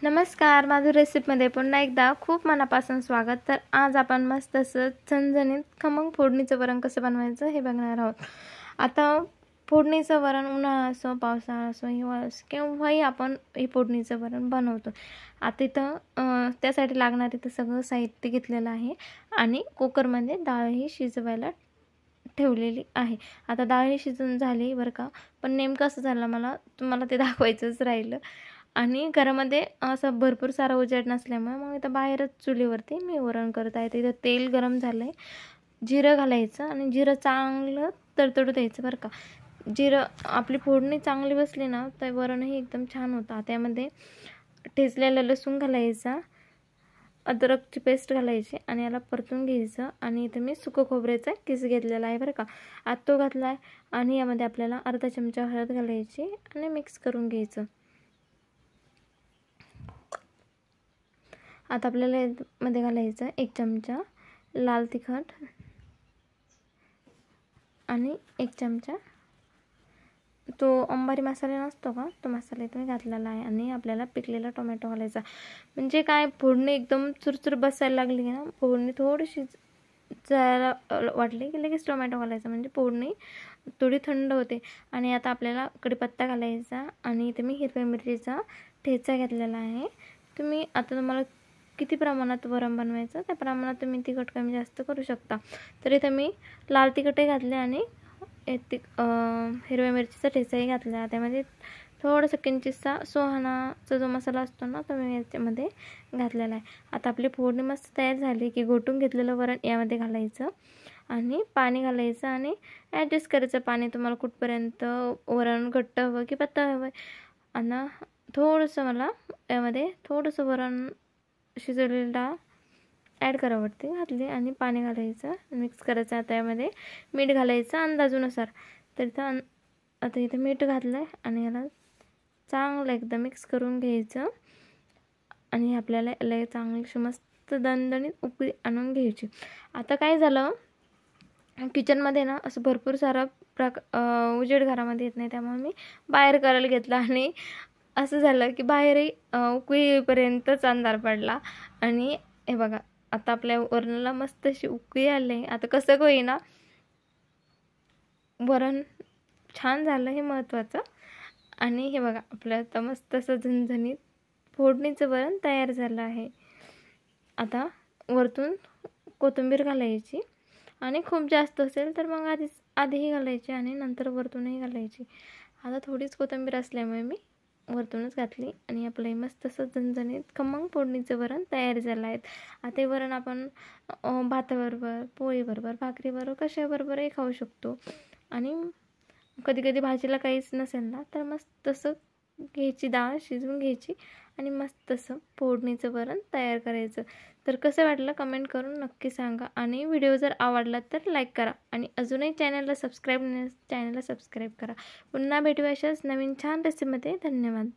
नमस्कार, माझ्या रेसिपीमध्ये पुन्हा एकदा खूप मनापासून स्वागत। तर आज आपण मस्त असं झणझणीत खमंग फोडणीचं वरण कसं बनवायचं हे बघणार आहोत। आता फोडणीचं वरण उन्हाळा असो, पावसाळा असो, हिवाळा असो केव्हाही आपण हे फोडणीचं वरण बनवतो। आता इथं त्यासाठी लागणारे तर सगळं साहित्य घेतलेलं आहे आणि कुकरमध्ये डाळही शिजवायला ठेवलेली आहे। आता डाळ ही शिजून झाली बरं का, पण नेमकं असं झालं मला तुम्हाला ते दाखवायचंच राहिलं आणि घरामध्ये असं भरपूर सारा उजेड नसल्यामुळे मग इथं बाहेरच चुलीवरती मी वरण करत आहे। इथं तेल गरम झालंय, जिरं घालायचं आणि जिरं चांगलं तडतडू द्यायचं बरं का। जिरं आपली फोडणी चांगली बसली ना तर वरणही एकदम छान होतं। त्यामध्ये ठेचलेलं लसूण घालायचा, अद्रकची पेस्ट घालायची आणि याला परतून घ्यायचं आणि इथे मी सुकं खोबऱ्याचा किस घेतलेला आहे बरं का, आता तो घातला आहे आणि यामध्ये आपल्याला अर्धा चमचा हळद घालायची आणि मिक्स करून घ्यायचं। आता आपल्याला यामध्ये घालायचं 1 चमचा लाल तिखट आणि 1 चमचा तो अंबारी मसाला नसतो का, तो मसाला इथे मी घातलेला आहे आणि आपल्याला पिकलेला टोमॅटो घालायचा। म्हणजे काय फोडणी एकदम चुरचुर बसायला लागली ना, फोडणी थोडीशी जायला वाटली की लगेच टोमॅटो घालायचा, म्हणजे फोडणी थोडी थंड होते। आणि आता आपल्याला कढीपत्ता घालायचा आणि इथे मी हिरव्या मिरचीचा ठेचा घेतलेला आहे। तुम्हाला किती प्रमाणात वरण बनवायचं त्या प्रमाणात तुम्ही तिखट कमी जास्त करू शकता। तर इथे मी लाल तिखटही घातले आणि हिरव्या मिरचीचा ठेचाही घातला। त्यामध्ये थोडंसं किंचितसा सुहानाचा जो मसाला असतो ना तो मी याच्यामध्ये घातलेला आहे। आता आपली फोडणी मस्त तयार झाली की घोटून घेतलेलं वरण यामध्ये घालायचं आणि पाणी घालायचं आणि ॲडजस्ट करायचं पाणी तुम्हाला कुठपर्यंत वरण घट्ट हवं की पातळ हवं। आणि थोडंसं मला यामध्ये थोडंसं वरण शिजवलेली डाळ ॲड करावरती घातली आणि पाणी घालायचं, मिक्स करायचं। आता यामध्ये मीठ घालायचं अंदाजानुसार। तर आता इथे मीठ घातलं आहे आणि याला चांगलं एकदम मिक्स करून घ्यायचं आणि आपल्याला याला चांगली मस्त दणदणीत उकळी आणून घ्यायची। आता काय झालं, किचनमध्ये ना असं भरपूर सारा उजेड घरामध्ये येत नाही, त्यामुळे मी बाहेर करायला घेतलं आणि असं झालं की बाहेरही उकळी येईपर्यंतच अंधार पडला आणि हे बघा आता आपल्या वरणाला मस्त अशी उकळी आली। आता कसं होईना वरण छान झालं हे महत्त्वाचं। आणि हे बघा आपलं आता मस्त असं झणझणीत फोडणीचं वरण तयार झालं आहे। आता वरतून कोथिंबीर घालायची आणि खूप जास्त असेल तर मग आधीही घालायची आणि नंतर वरतूनही घालायची। आता थोडीच कोथिंबीर असल्यामुळे मी वरतूनच घातली आणि आपलं मस्त असं झणझणीत खमंग फोडणीचं वरण तयार झालं आहे। आता हे वरण आपण भाताबरोबर, पोळीबरोबर, भाकरीबरोबर कशाबरोबरही खाऊ शकतो। आणि कधी कधी भाजीला काहीच नसेल ना तर मस्त असं घ्यायची, डाळ शिजवून घ्यायची आणि मस्त असं फोडणीचं वरण तयार करायचं। तर कसं वाटलं कमेंट करून नक्की सांगा आणि व्हिडिओ जर आवडला तर लाईक करा आणि अजूनही चॅनलला सबस्क्राईब करा। पुन्हा भेटूया अशाच नवीन छान रेसिपीमध्ये। धन्यवाद।